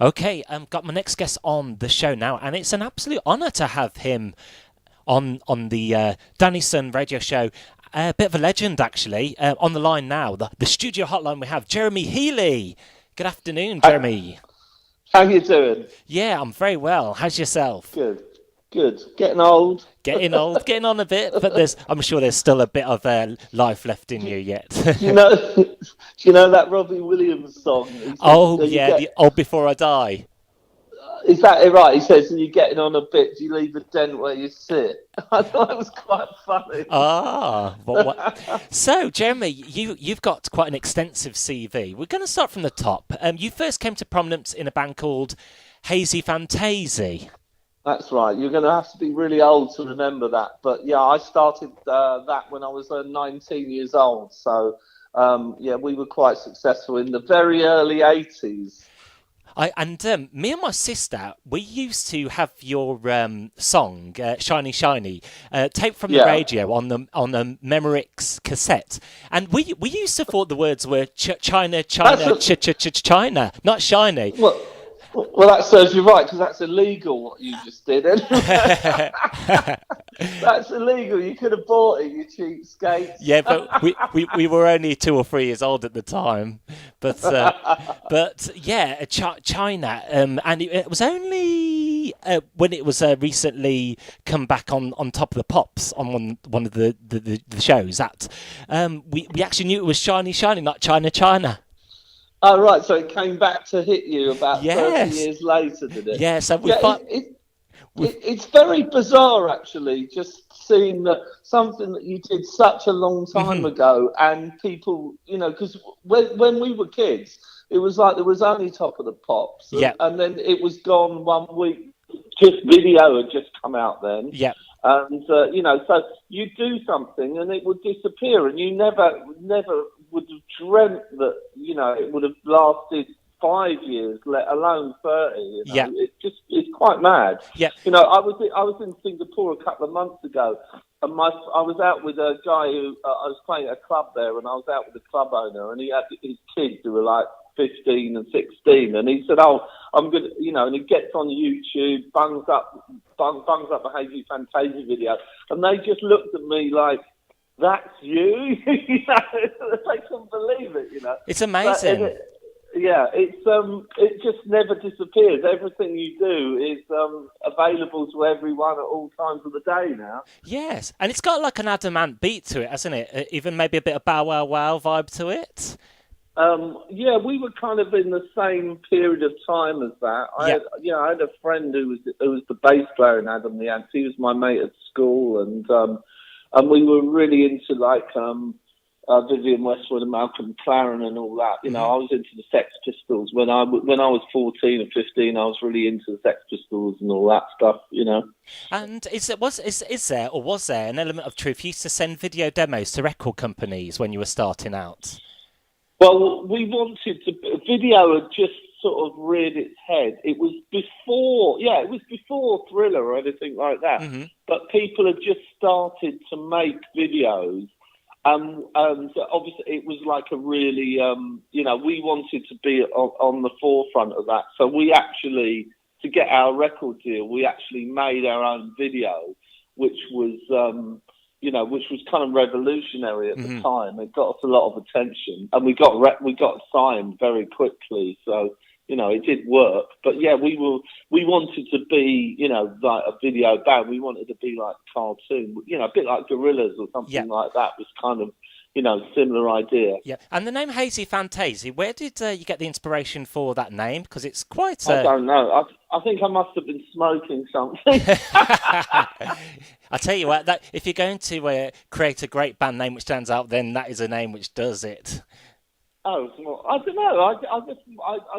Okay, got my next guest on the show now, and it's an absolute honour to have him on the Danny Sun radio show. A bit of a legend, actually. On the line now, the studio hotline, we have Jeremy Healy. Good afternoon, How, Jeremy. how you doing? Yeah, I'm very well. How's yourself? Good, good. Getting old. Getting old, getting on a bit, but I'm sure there's still a bit of life left in Do, you yet. do you know? Do you know that Robbie Williams song? He says, Oh "You yeah, get." the old before I die. Is that it? Right? He says, "You're getting on a bit. Do you leave a dent where you sit?" I thought it was quite funny. Ah, what? So, Jeremy, you've got quite an extensive CV. We're going to start from the top. You first came to prominence in a band called Hazy Fantasy. That's right. You're going to have to be really old to remember that. But yeah, I started that when I was 19 years old. So yeah, we were quite successful in the very early 80s. Me and my sister, we used to have your song "Shiny Shiny" taped from the Yeah. radio on the Memorex cassette, and we used to thought the words were China, That's China, China, not shiny. well, well, that serves you right because that's illegal what you just did. That's illegal. You could have bought it, you cheapskates. Yeah, but we were only 2 or 3 years old at the time. But yeah, China, and it was only when it was recently come back on Top of the Pops on one of the shows that we actually knew it was Shiny Shiny, not China China. Oh, right. So it came back to hit you about 30 Yes, years later, did it? yeah. So Yeah, it's very bizarre, actually, just seeing that something that you did such a long time mhm, ago, and people, because when we were kids, it was like there was only Top of the Pops, yeah, and then it was gone one week. Just video had just come out then, yeah, and so you do something and it would disappear, and you never would have dreamt that it would have lasted 5 years, let alone 30. yeah, It's quite mad. yeah. I was in Singapore a couple of months ago, and I was out with a guy who I was playing at a club there, and I was out with the club owner, and he had his kids who were like 15 and 16, and he said, "Oh, I'm gonna," and he gets on YouTube, bungs up a Hazy Fantasia video, and they just looked at me like, "That's you," they couldn't believe it. It's But amazing. yeah, it just never disappears. Everything you do is available to everyone at all times of the day now. Yes, and it's got like an adamant beat to it, hasn't it? Even maybe a bit of Bow Wow Wow vibe to it. Yeah, we were kind of in the same period of time as that. Yeah. I had a friend who was the bass player in Adam the Ants. He was my mate at school, and we were really into like Vivian Westwood and Malcolm McLaren and all that. hmm I was into the Sex Pistols when I was 14 or 15. I was really into the Sex Pistols and all that stuff. And is there or was there an element of truth? You used to send video demos to record companies when you were starting out. Well, we wanted to. Video had just sort of reared its head. It was before Thriller or anything like that. hmm But people had just started to make videos, and obviously it was like a really, we wanted to be on the forefront of that. So we actually, to get our record deal, we actually made our own video, which was, which was kind of revolutionary at the hmm time. It got us a lot of attention, and we got signed very quickly. So it did work. But yeah, we wanted to be, like a video band. We wanted to be like cartoon, a bit like Gorillas or Yeah, something like that. Was kind of, similar idea. yeah. And the name Hazy Fantasy, where did you get the inspiration for that name? Because it's quite I don't know. I think I must have been smoking something. I tell you what, that if you're going to create a great band name which stands out, then that is a name which does it. Oh, well, I don't know. I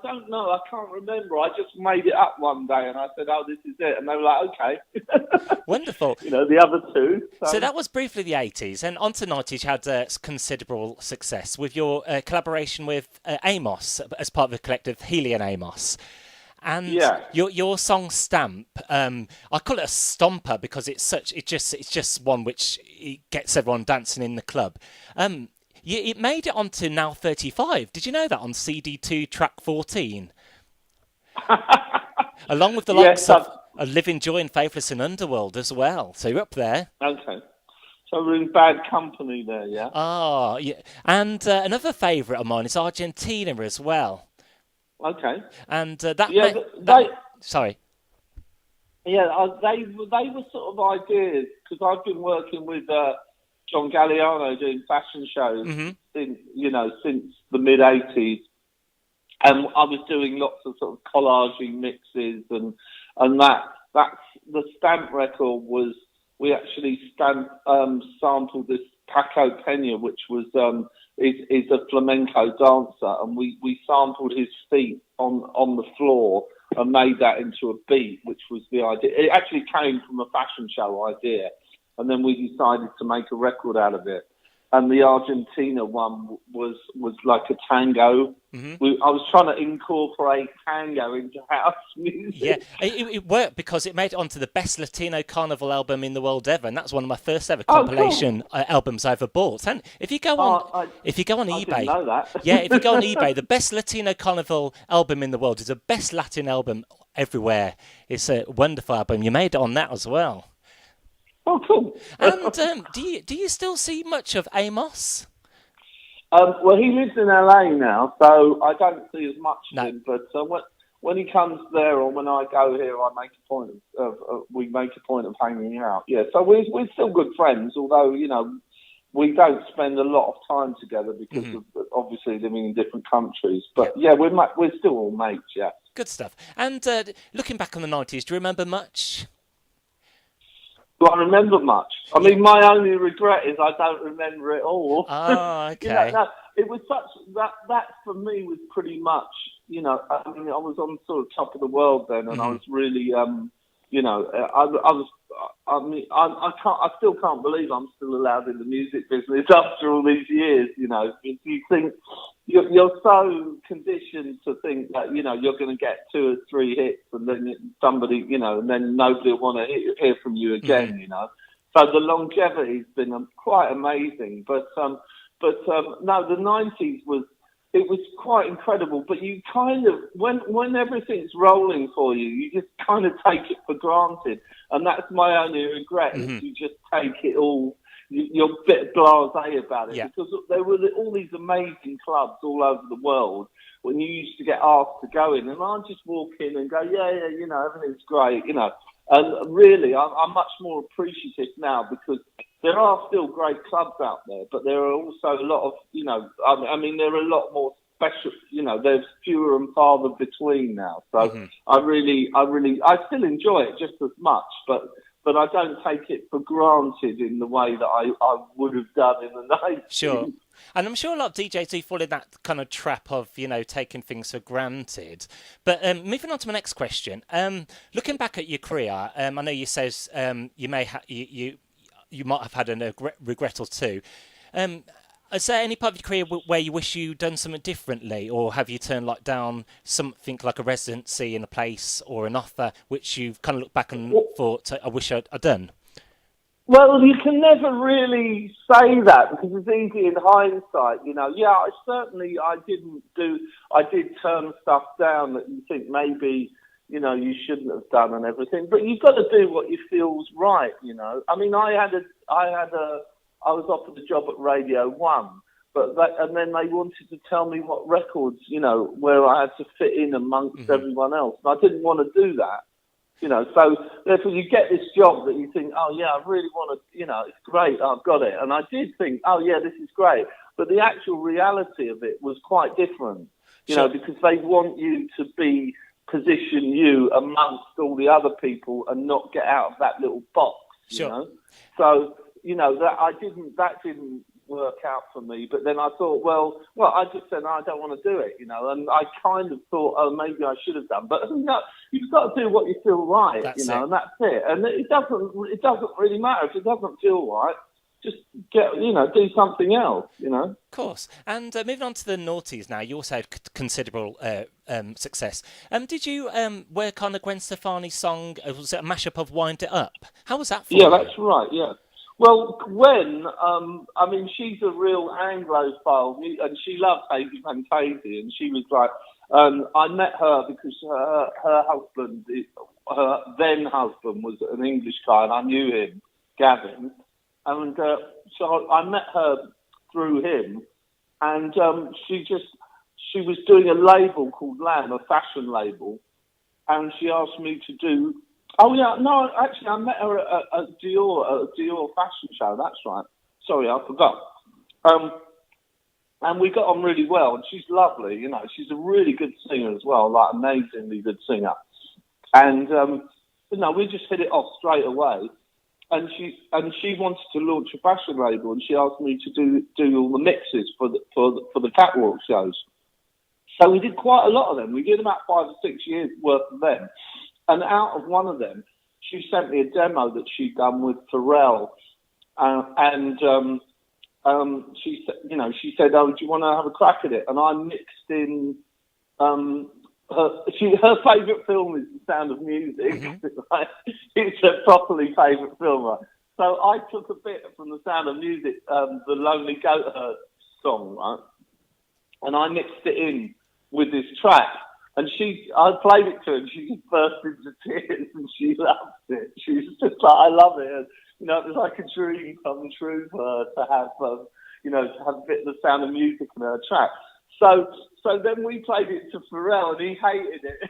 don't know. I can't remember. I just made it up one day, and I said, "Oh, this is it," and they were like, "Okay." Wonderful. The other two. So So that was briefly the 80s, and on to 90s, you had considerable success with your collaboration with Amos as part of the collective Healy and Amos. And yeah. your song Stamp, I call it a stomper because it's just one which it gets everyone dancing in the club. It made it onto Now 35. Did you know that on CD2 track 14? Along with the Yes, likes of Living Joy and Faithless in Underworld as well. So you're up there. okay. So we're in bad company there, yeah? Ah, yeah. And another favourite of mine is Argentina as well. Okay. And that Yeah, sorry. they were sort of ideas, because I've been working with John Galliano doing fashion shows since the mid-'80s. And I was doing lots of sort of collaging mixes and that's the stamp record was, we actually sampled this Paco Pena, which was is a flamenco dancer, and we sampled his feet on the floor and made that into a beat, which was the idea. It actually came from a fashion show idea, and then we decided to make a record out of it. And the Argentina one was like a tango. I was trying to incorporate tango into house music. Yeah, it worked because it made it onto the best Latino carnival album in the world ever, and that's one of my first ever compilation albums I ever bought. And if you go on, eBay, didn't know that. yeah, if you go on eBay, the best Latino carnival album in the world is the best Latin album everywhere. It's a wonderful album. You made it on that as well. Oh, cool. And do you still see much of Amos? Well, he lives in LA now, so I don't see as much of him. But when he comes there, or when I go here, I make a point we make a point of hanging out. Yeah, so we're still good friends, although we don't spend a lot of time together because of obviously living in different countries. But yeah, we're still all mates. Yeah, good stuff. And looking back on the 90s, do you remember much? Do I remember much? I mean, my only regret is I don't remember it all. Oh, okay. It was such that for me was pretty much, I mean, I was on sort of top of the world then, and I was really, I still can't believe I'm still allowed in the music business after all these years. You think you're so conditioned to think that you're going to get 2 or 3 hits, and then somebody, and then nobody will want to hear from you again. So the longevity's been quite amazing. But no, the 90s was quite incredible. But you kind of, when everything's rolling for you, you just kind of take it for granted. And that's my only regret, is you just take it all, you're a bit blasé about it. Because there were all these amazing clubs all over the world when you used to get asked to go in. And I'd just walk in and go, yeah, everything's great, And really, I'm much more appreciative now, because there are still great clubs out there, but there are also a lot of, I mean, there are a lot more special, there's fewer and farther between now. So I still enjoy it just as much, but I don't take it for granted in the way that I would have done in the 90s. Sure. And I'm sure a lot of DJs do fall in that kind of trap of, taking things for granted. But moving on to my next question, looking back at your career, I know you says you may you might have had a regret or two. Is there any part of your career where you wish you'd done something differently, or have you turned down something like a residency in a place or an offer which you've kind of looked back and thought, I wish I'd done? Well, you can never really say that, because it's easy in hindsight, Yeah, I did turn stuff down that you think maybe, you shouldn't have done and everything. But you've got to do what you feel's right, I mean, I was offered a job at Radio 1, and then they wanted to tell me what records, where I had to fit in amongst everyone else. And I didn't want to do that. So therefore you get this job that you think, oh yeah, I really want to, it's great, I've got it. And I did think, oh yeah, this is great. But the actual reality of it was quite different, because they want you to position you amongst all the other people and not get out of that little box, So, that didn't work out for me. But then I thought, well, I just said, no, I don't want to do it, and I kind of thought, oh, maybe I should have done. But you've got to do what you feel right, and that's it. And it doesn't really matter if it doesn't feel right. Just do something else, Of course. And moving on to the noughties now, you also had considerable success. Did you wear kind of Gwen Stefani's song? Was it a mashup of Wind It Up? How was that for you? Yeah, that's right. Yeah. Well, Gwen, I mean, she's a real Anglophile, and she loved Hazy Fantasy, and she was like, I met her because her husband, her then husband, was an English guy, and I knew him, Gavin. And so I met her through him, and she was doing a label called Lamb, a fashion label, and she asked me to do. Oh yeah, no, actually, I met her at a Dior fashion show. That's right. Sorry, I forgot. And we got on really well, and she's lovely. You know, she's a really good singer as well, like amazingly good singer. And we just hit it off straight away. And she wanted to launch a fashion label, and she asked me to do all the mixes for the catwalk shows. So we did quite a lot of them. We did about 5 or 6 years worth of them. And out of one of them, she sent me a demo that she'd done with Pharrell, she said, "Oh, do you want to have a crack at it?" And I mixed in. Her favourite film is The Sound of Music. Mm-hmm. It's a properly favourite film, right? So I took a bit from The Sound of Music, the Lonely Goat Herd song, right? And I mixed it in with this track. And I played it to her, and she just burst into tears, and she loved it. She was just like, "I love it." And, you know, it was like a dream come true for her to have, to have a bit of The Sound of Music in her track. So then we played it to Pharrell, and he hated it.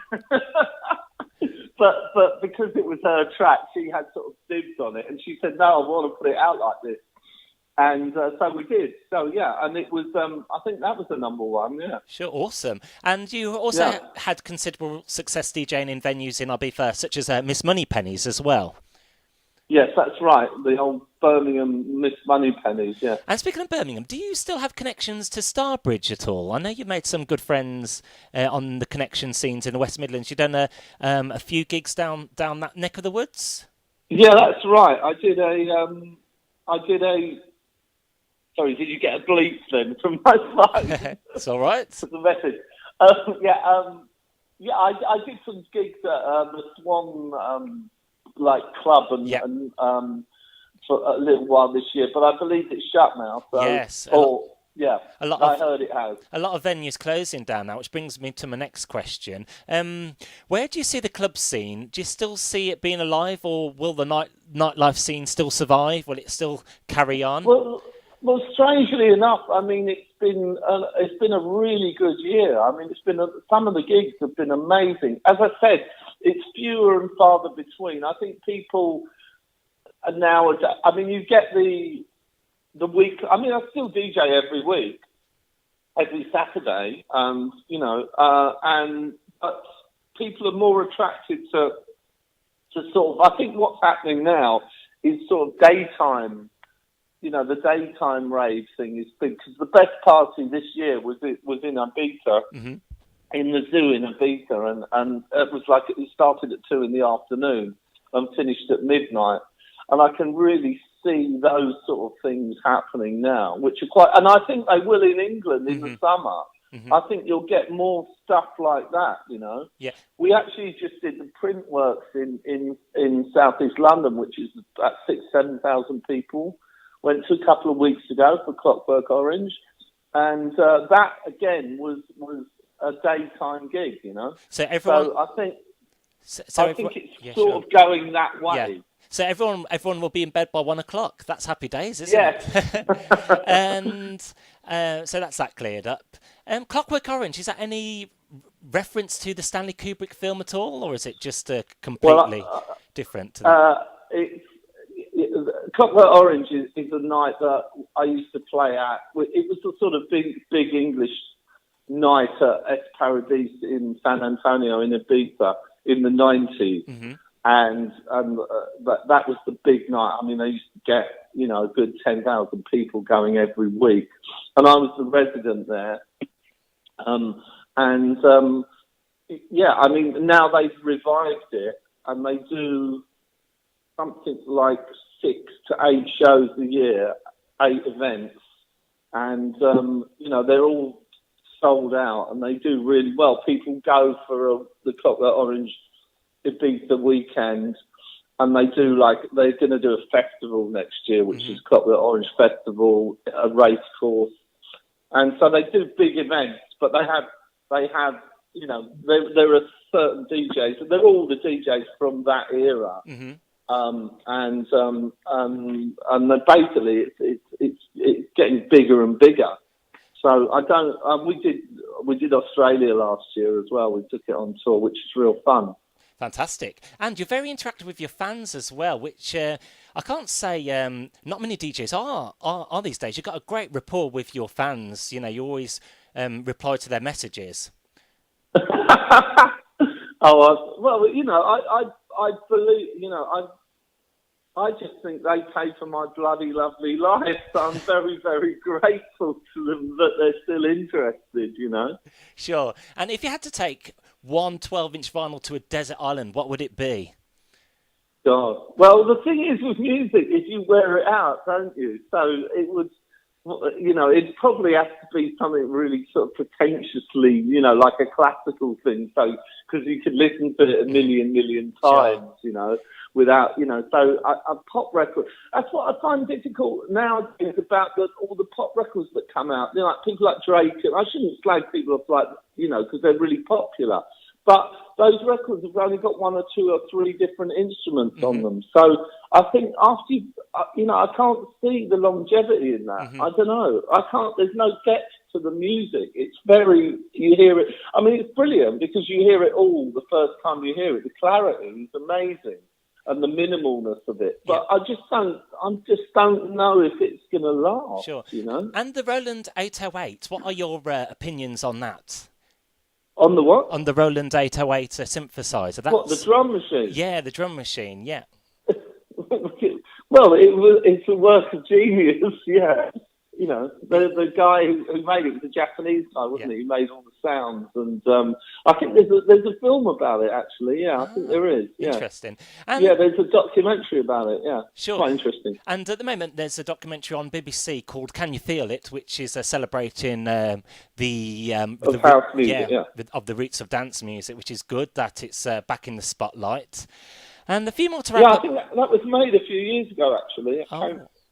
but because it was her track, she had sort of dibs on it, and she said, "No, I want to put it out like this." And so we did. So, yeah, and it was, I think that was the number one, yeah. Sure, awesome. And you also had considerable success DJing in venues in Ibiza, such as Miss Moneypenny's as well. Yes, that's right. The old Birmingham Miss Moneypenny's, yeah. And speaking of Birmingham, do you still have connections to Starbridge at all? I know you made some good friends on the connection scenes in the West Midlands. You've done a few gigs down that neck of the woods? Yeah, that's right. I did a... Sorry, did you get a bleep then from my side? It's all right. The message. I did some gigs at the Swan club and for a little while this year, but I believe it's shut now. So, yes. I heard it has. A lot of venues closing down now, which brings me to my next question. Where do you see the club scene? Do you still see it being alive, or will the nightlife scene still survive? Will it still carry on? Well, strangely enough, I mean, it's been a really good year. I mean, some of the gigs have been amazing. As I said, it's fewer and farther between. I think people are now. I mean, you get the week. I mean, I still DJ every week, every Saturday, but people are more attracted to sort of. I think what's happening now is sort of daytime. You know, the daytime rave thing is big, because the best party this year was in Ibiza, mm-hmm. in the zoo in Ibiza, and it was like it started at 2 p.m. and finished at midnight, and I can really see those sort of things happening now, which are quite, and I think they will in England in the summer. Mm-hmm. I think you'll get more stuff like that, you know. Yeah. We actually just did the print works in South East London, which is about 7,000 people. Went to a couple of weeks ago for Clockwork Orange, and that again was a daytime gig, you know. So I think it's sort of going that way. Yeah. So everyone will be in bed by 1 o'clock. That's happy days, isn't it? And so that's that cleared up. Clockwork Orange, is that any reference to the Stanley Kubrick film at all, or is it just completely different? Clockwork Orange is a night that I used to play at. It was a sort of big English night at Es Paradis in San Antonio in Ibiza in the 90s. Mm-hmm. And that was the big night. I mean, I used to get, a good 10,000 people going every week. And I was the resident there. I mean, now they've revived it, and they do something like 6 to 8 shows a year, 8 events, and they're all sold out, and they do really well. People go for the Clockwork Orange Ibiza weekend, and they're going to do a festival next year, which mm-hmm. is Clockwork Orange Festival, a race course, and so they do big events, but they have there are certain DJs, and they're all the DJs from that era. Mm-hmm. And then basically it's getting bigger and bigger. So I don't. We did Australia last year as well. We took it on tour, which is real fun. Fantastic. And you're very interactive with your fans as well, which I can't say not many DJs are these days. You've got a great rapport with your fans. You always reply to their messages. I believe, I just think they pay for my bloody lovely life. So I'm very, very grateful to them that they're still interested, Sure. And if you had to take one 12-inch vinyl to a desert island, what would it be? God. Well, the thing is with music is you wear it out, don't you? So it would, it probably has to be something really sort of pretentiously, like a classical thing. So, because you could listen to it a million times, Sure. Without, so a pop record. That's what I find difficult nowadays about all the pop records that come out. Like people like Drake. I shouldn't slag people off because they're really popular. But those records have only got one or two or three different instruments on them. So I think after I can't see the longevity in that. I don't know. I can't. There's no depth to the music. It's you hear it. I mean, it's brilliant because you hear it all the first time you hear it. The clarity is amazing. And the minimalness of it, but I just don't know if it's going to last. Sure. And the Roland 808. What are your opinions on that? On the what? On the Roland 808 synthesizer. What, the drum machine? Yeah, the drum machine. Yeah. Well, it's a work of genius. Yeah. The guy who made it was a Japanese guy, wasn't he? He made all the sounds, and I think there's a film about it actually. Yeah, I think there is. Yeah. Interesting. And there's a documentary about it. Yeah, sure, quite interesting. And at the moment, there's a documentary on BBC called "Can You Feel It," which is celebrating house music, of the roots of dance music, which is good that it's back in the spotlight. And a few more to wrap up. I think that was made a few years ago actually.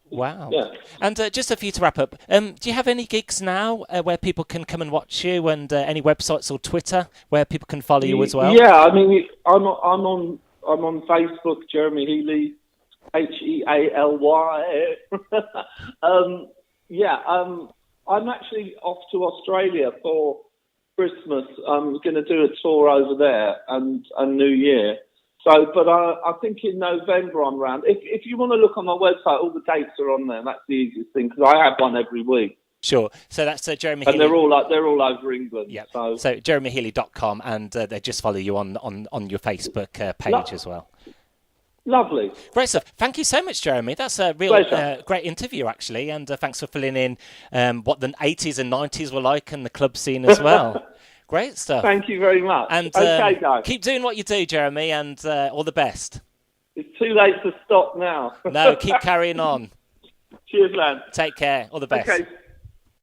Wow. Yeah. And just a few to wrap up. Do you have any gigs now where people can come and watch you, and any websites or Twitter where people can follow you as well? Yeah, I mean, I'm on Facebook, Jeremy Healy, Healy. I'm actually off to Australia for Christmas. I'm going to do a tour over there and New Year. So, but I think in November I'm around. If you want to look on my website, all the dates are on there. That's the easiest thing because I have one every week. Sure. So that's Jeremy Healy. And they're all over England. Yeah. So jeremyhealy.com, and they just follow you on your Facebook page as well. Lovely. Great stuff. Thank you so much, Jeremy. That's a real great interview, actually, and thanks for filling in what the 80s and 90s were like and the club scene as well. Great stuff. Thank you very much. And okay, guys. Keep doing what you do, Jeremy, and all the best. It's too late to stop now. No, keep carrying on. Cheers, man. Take care. All the best. Okay.